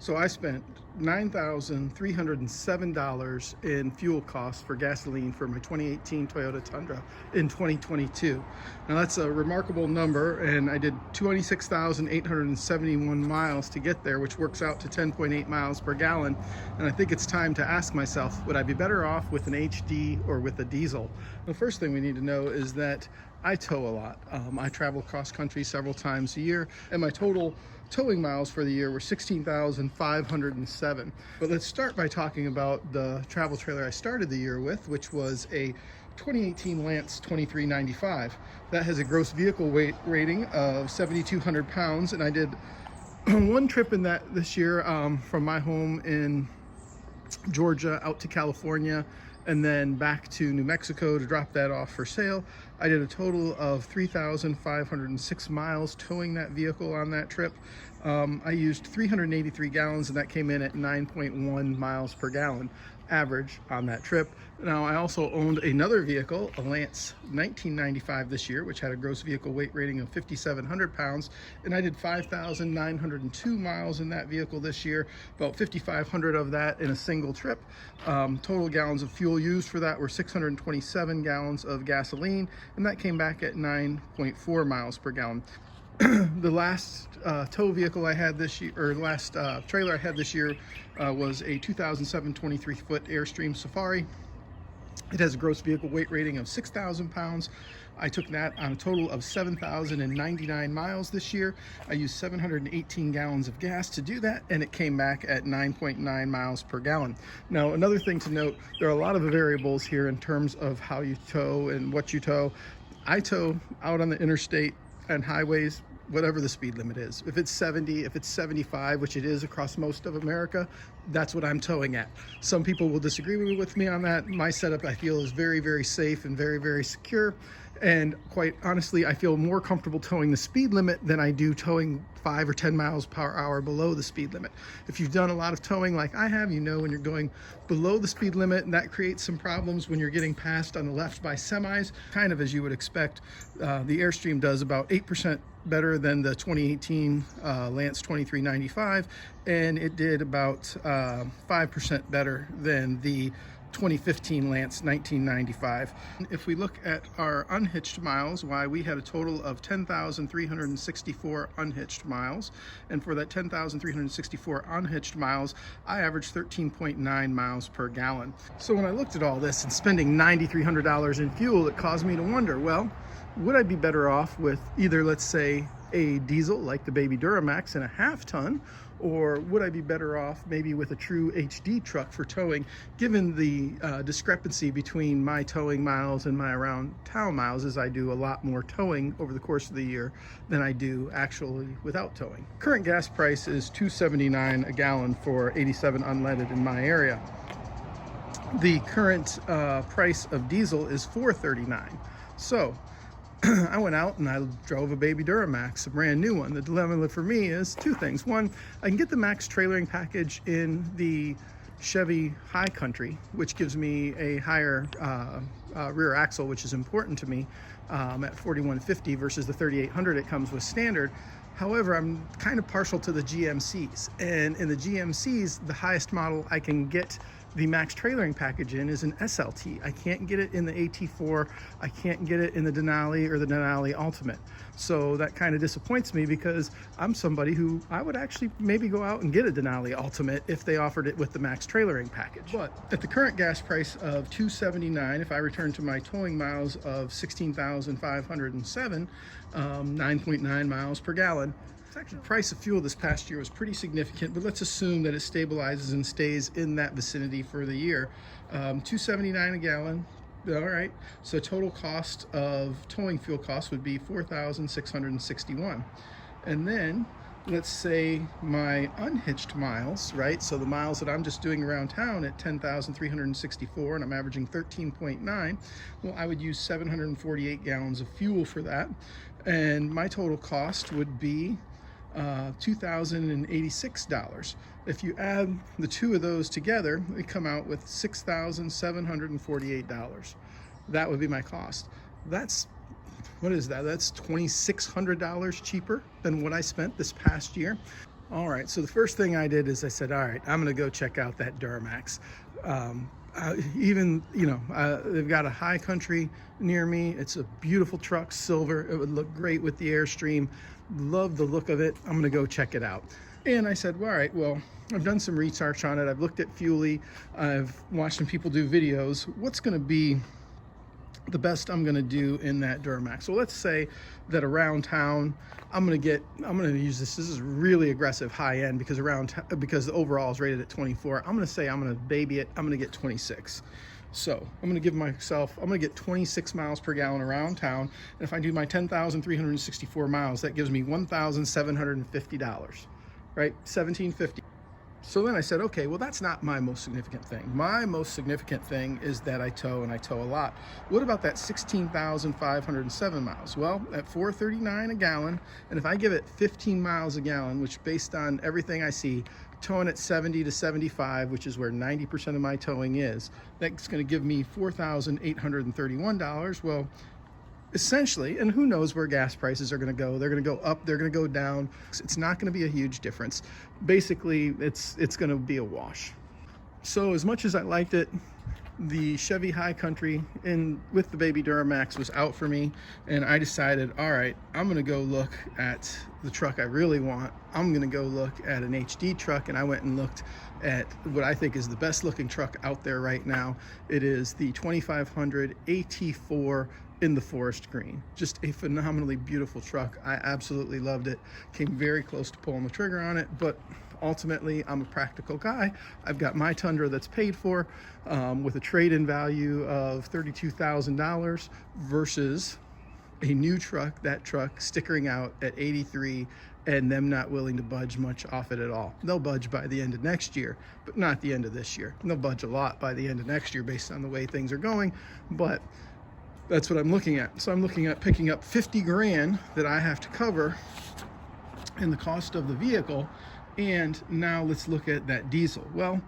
So I spent $9,307 in fuel costs for gasoline for my 2018 Toyota Tundra in 2022. Now that's a remarkable number, and I did 26,871 miles to get there, which works out to 10.8 miles per gallon. And I think it's time to ask myself, would I be better off with an HD or with a diesel? The first thing we need to know is that I tow a lot. I travel cross country several times a year, and my total towing miles for the year were 16,507. But let's start by talking about the travel trailer I started the year with, which was a 2018 Lance 2395. That has a gross vehicle weight rating of 7,200 pounds, and I did one trip in that this year from my home in Georgia out to California and then back to New Mexico to drop that off for sale. I did a total of 3,506 miles towing that vehicle on that trip. I used 383 gallons, and that came in at 9.1 miles per gallon average on that trip. Now, I also owned another vehicle, a Lance 1995 this year, which had a gross vehicle weight rating of 5,700 pounds, and I did 5,902 miles in that vehicle this year, about 5,500 of that in a single trip. Total gallons of fuel used for that were 627 gallons of gasoline, and that came back at 9.4 miles per gallon. The last tow vehicle I had this year, or last trailer I had this year, was a 2007 23-foot Airstream Safari. It has a gross vehicle weight rating of 6,000 pounds. I took that on a total of 7,099 miles this year. I used 718 gallons of gas to do that, and it came back at 9.9 miles per gallon. Now, another thing to note, there are a lot of variables here in terms of how you tow and what you tow. I tow out on the interstate and highways whatever the speed limit is. If it's 70, if it's 75, which it is across most of America, that's what I'm towing at. Some people will disagree with me on that. My setup, I feel, is very, very safe and very, very secure. And quite honestly, I feel more comfortable towing the speed limit than I do towing 5 or 10 miles per hour below the speed limit. If you've done a lot of towing like I have, you know when you're going below the speed limit, and that creates some problems when you're getting passed on the left by semis, kind of as you would expect. The Airstream does about 8% better than the 2018 Lance 2395, and it did about 5% better than the 2015 Lance 1995. If we look at our unhitched miles, why we had a total of 10,364 unhitched miles, and for that 10,364 unhitched miles, I averaged 13.9 miles per gallon. So when I looked at all this and spending $9,300 in fuel, it caused me to wonder, well, would I be better off with either, let's say, a diesel like the Baby Duramax in a half-ton, or would I be better off maybe with a true HD truck for towing, given the discrepancy between my towing miles and my around town miles, as I do a lot more towing over the course of the year than I do actually without towing. Current gas price is $2.79 a gallon for 87 unleaded in my area. The current price of diesel is $4.39. So I went out and I drove a Baby Duramax, a brand new one. The dilemma for me is two things. One, I can get the max trailering package in the Chevy High Country, which gives me a higher rear axle, which is important to me, at 4,150 versus the 3,800 it comes with standard. However, I'm kind of partial to the GMCs, and in the GMCs, the highest model I can get the max trailering package in is an SLT. I can't get it in the AT4. I can't get it in the Denali or the Denali Ultimate. So that kind of disappoints me, because I'm somebody who I would actually maybe go out and get a Denali Ultimate if they offered it with the max trailering package. But at the current gas price of $2.79, if I return to my towing miles of 16,507, 9.9 miles per gallon, the price of fuel this past year was pretty significant, but let's assume that it stabilizes and stays in that vicinity for the year. $2.79 a gallon. All right, so total cost of towing fuel costs would be $4,661. And then let's say my unhitched miles, right? So the miles that I'm just doing around town at 10,364, and I'm averaging 13.9. Well, I would use 748 gallons of fuel for that. And my total cost would be $2,086. If you add the two of those together, they come out with $6,748. That would be my cost. That's, what is that? That's $2,600 cheaper than what I spent this past year. All right, so the first thing I did is I said, all right, I'm gonna go check out that Duramax. They've got a high country near me. It's a beautiful truck, silver. It would look great with the Airstream. Love the look of it. I'm gonna go check it out. And I said, well, all right, well, I've done some research on it. I've looked at Fuelie. I've watched some people do videos. What's gonna be the best I'm gonna do in that Duramax? So let's say that around town, I'm gonna use this is really aggressive high end because because the overall is rated at 24. I'm gonna baby it, I'm gonna get 26. So I'm gonna get 26 miles per gallon around town. And if I do my 10,364 miles, that gives me $1,750, right? $1,750. So then I said, okay, well, that's not my most significant thing. My most significant thing is that I tow, and I tow a lot. What about that 16,507 miles? Well, at $4.39 a gallon, and if I give it 15 miles a gallon, which based on everything I see, towing at 70 to 75, which is where 90% of my towing is, that's gonna give me $4,831. Well, essentially, and who knows where gas prices are going to go. They're going to go up, they're going to go down. It's not going to be a huge difference. Basically, it's going to be a wash. So as much as I liked it, the Chevy High Country with the Baby Duramax was out for me, and I decided, all right, I'm going to go look at the truck I really want. I'm going to go look at an HD truck, and I went and looked at what I think is the best looking truck out there right now. It is the 2500 AT4 in the forest green. Just a phenomenally beautiful truck. I absolutely loved it. Came very close to pulling the trigger on it, but ultimately I'm a practical guy. I've got my Tundra that's paid for with a trade-in value of $32,000 versus a new truck, that truck stickering out at 83 and them not willing to budge much off it at all. They'll budge by the end of next year, but not the end of this year. They'll budge a lot by the end of next year based on the way things are going, but that's what I'm looking at. So I'm looking at picking up 50 grand that I have to cover in the cost of the vehicle. And now let's look at that diesel. Well,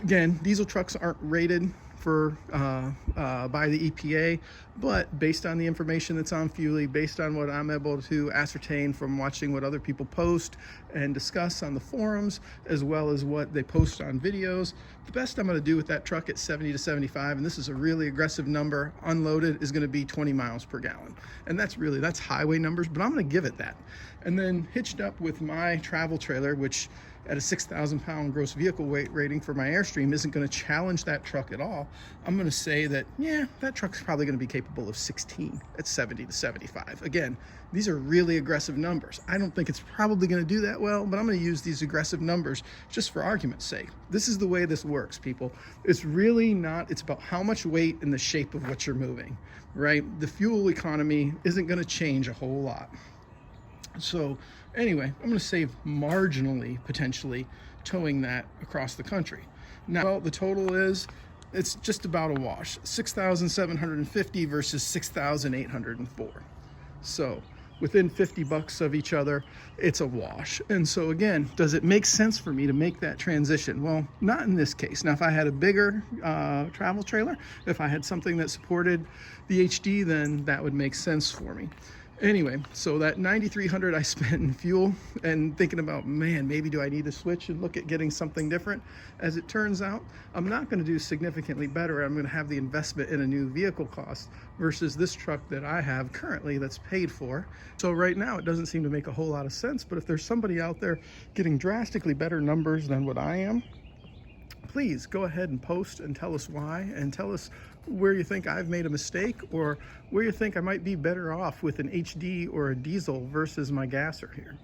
again, diesel trucks aren't rated for by the EPA, but based on the information that's on Fuelie, based on what I'm able to ascertain from watching what other people post and discuss on the forums, as well as what they post on videos, the best I'm going to do with that truck at 70 to 75, and this is a really aggressive number, unloaded, is going to be 20 miles per gallon. And that's highway numbers, but I'm going to give it that. And then hitched up with my travel trailer, which at a 6,000 pound gross vehicle weight rating for my Airstream isn't going to challenge that truck at all. I'm going to say that, yeah, that truck's probably going to be capable of 16 at 70 to 75. Again, these are really aggressive numbers. I don't think it's probably going to do that well, but I'm going to use these aggressive numbers just for argument's sake. This is the way this works, people. It's really not, it's about how much weight and the shape of what you're moving, right? The fuel economy isn't going to change a whole lot. So anyway, I'm going to save marginally, potentially, towing that across the country. Now, well, the total is, it's just about a wash. 6,750 versus 6,804. So within 50 bucks of each other, it's a wash. And so again, does it make sense for me to make that transition? Well, not in this case. Now, if I had a bigger travel trailer, if I had something that supported the HD, then that would make sense for me. Anyway, so that 9,300 I spent in fuel and thinking about, man, maybe do I need to switch and look at getting something different? As it turns out, I'm not going to do significantly better. I'm going to have the investment in a new vehicle cost versus this truck that I have currently that's paid for. So right now it doesn't seem to make a whole lot of sense, but if there's somebody out there getting drastically better numbers than what I am, please go ahead and post and tell us why, and tell us where you think I've made a mistake or where you think I might be better off with an HD or a diesel versus my gasser here.